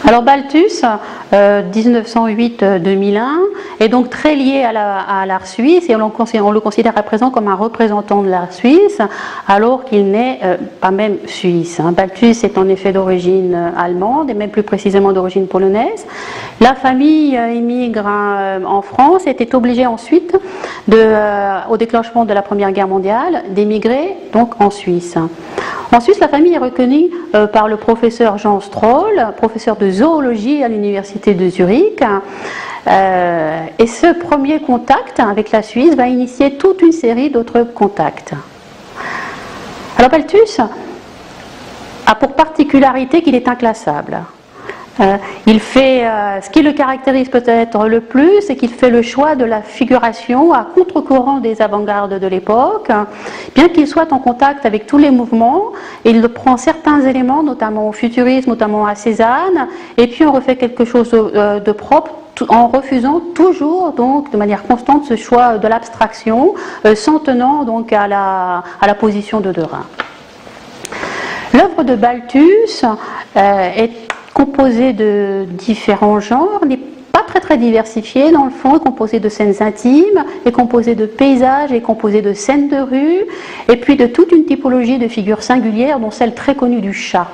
Alors Balthus, 1908-2001, est donc très lié à l'art suisse et on le considère à présent comme un représentant de l'art suisse alors qu'il n'est pas même suisse. Balthus est en effet d'origine allemande et même plus précisément d'origine polonaise. La famille émigre en France et était obligée ensuite, au déclenchement de la Première Guerre mondiale, d'émigrer donc en Suisse. En Suisse, la famille est reconnue par le professeur Jean Stroll, professeur de zoologie à l'université de Zurich. Et ce premier contact avec la Suisse va initier toute une série d'autres contacts. Alors Balthus a pour particularité qu'il est inclassable. Ce qui le caractérise peut-être le plus, c'est qu'il fait le choix de la figuration à contre-courant des avant-gardes de l'époque, bien qu'il soit en contact avec tous les mouvements, il prend certains éléments, notamment au futurisme, notamment à Cézanne, et puis on refait quelque chose de propre, en refusant toujours donc de manière constante ce choix de l'abstraction, s'en tenant donc à la position de Derain. L'œuvre de Balthus est composé de différents genres, n'est pas très diversifié dans le fond, est composé de scènes intimes, est composé de paysages, est composé de scènes de rue, et puis de toute une typologie de figures singulières, dont celle très connue du chat.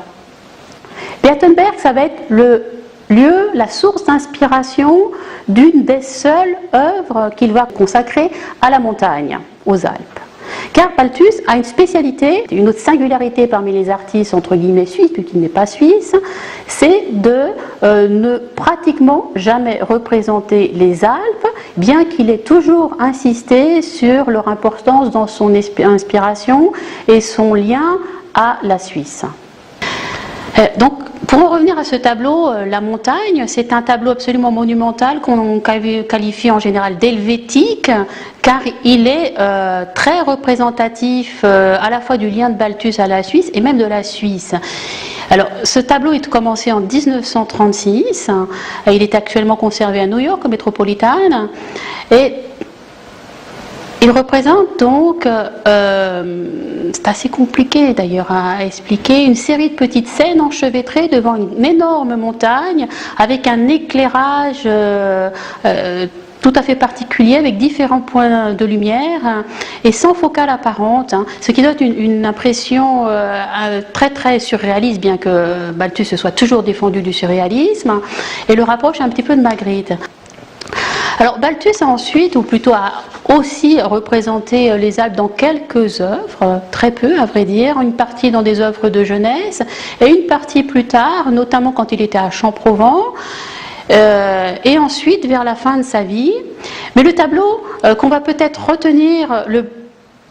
Bertenberg, ça va être le lieu, la source d'inspiration d'une des seules œuvres qu'il va consacrer à la montagne, aux Alpes. Car Balthus a une spécialité, une autre singularité parmi les artistes entre guillemets suisses, puisqu'il n'est pas suisse, c'est de ne pratiquement jamais représenter les Alpes, bien qu'il ait toujours insisté sur leur importance dans son inspiration et son lien à la Suisse. Donc, pour en revenir à ce tableau, La montagne, c'est un tableau absolument monumental qu'on qualifie en général d'helvétique, car il est très représentatif à la fois du lien de Balthus à la Suisse et même de la Suisse. Alors, ce tableau est commencé en 1936, il est actuellement conservé à New York, au Metropolitan, et il représente donc, c'est assez compliqué d'ailleurs à expliquer, une série de petites scènes enchevêtrées devant une énorme montagne avec un éclairage tout à fait particulier avec différents points de lumière et sans focale apparente, ce qui donne une impression très surréaliste, bien que Balthus se soit toujours défendu du surréalisme, et le rapproche un petit peu de Magritte. Alors Balthus a ensuite, ou plutôt a aussi représenté les Alpes dans quelques œuvres, très peu à vrai dire, une partie dans des œuvres de jeunesse et une partie plus tard, notamment quand il était à Champrovent, et ensuite vers la fin de sa vie. Mais le tableau qu'on va peut-être retenir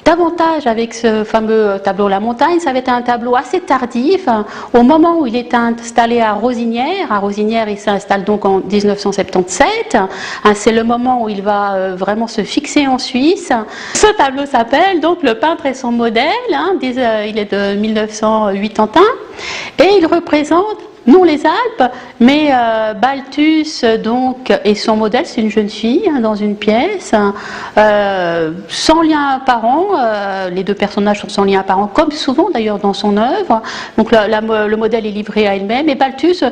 davantage avec ce fameux tableau La montagne, ça va être un tableau assez tardif, au moment où il est installé à Rosinière. À Rosinière, il s'installe donc en 1977. C'est le moment où il va vraiment se fixer en Suisse. Ce tableau s'appelle donc Le peintre et son modèle. Il est de 1981 et il représente non les Alpes, mais Balthus donc et son modèle, c'est une jeune fille dans une pièce, sans lien apparent. Les deux personnages sont sans lien apparent, comme souvent d'ailleurs dans son œuvre. Donc le modèle est livré à elle-même et Balthus,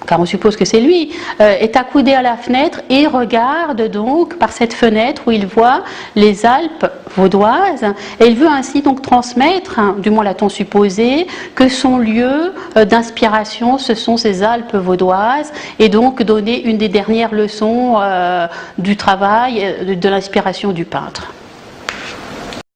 car on suppose que c'est lui, est accoudé à la fenêtre et regarde donc par cette fenêtre où il voit les Alpes vaudoises, et il veut ainsi donc transmettre, du moins l'a-t-on supposé, que son lieu d'inspiration ce sont ces Alpes vaudoises, et donc donner une des dernières leçons du travail, de l'inspiration du peintre.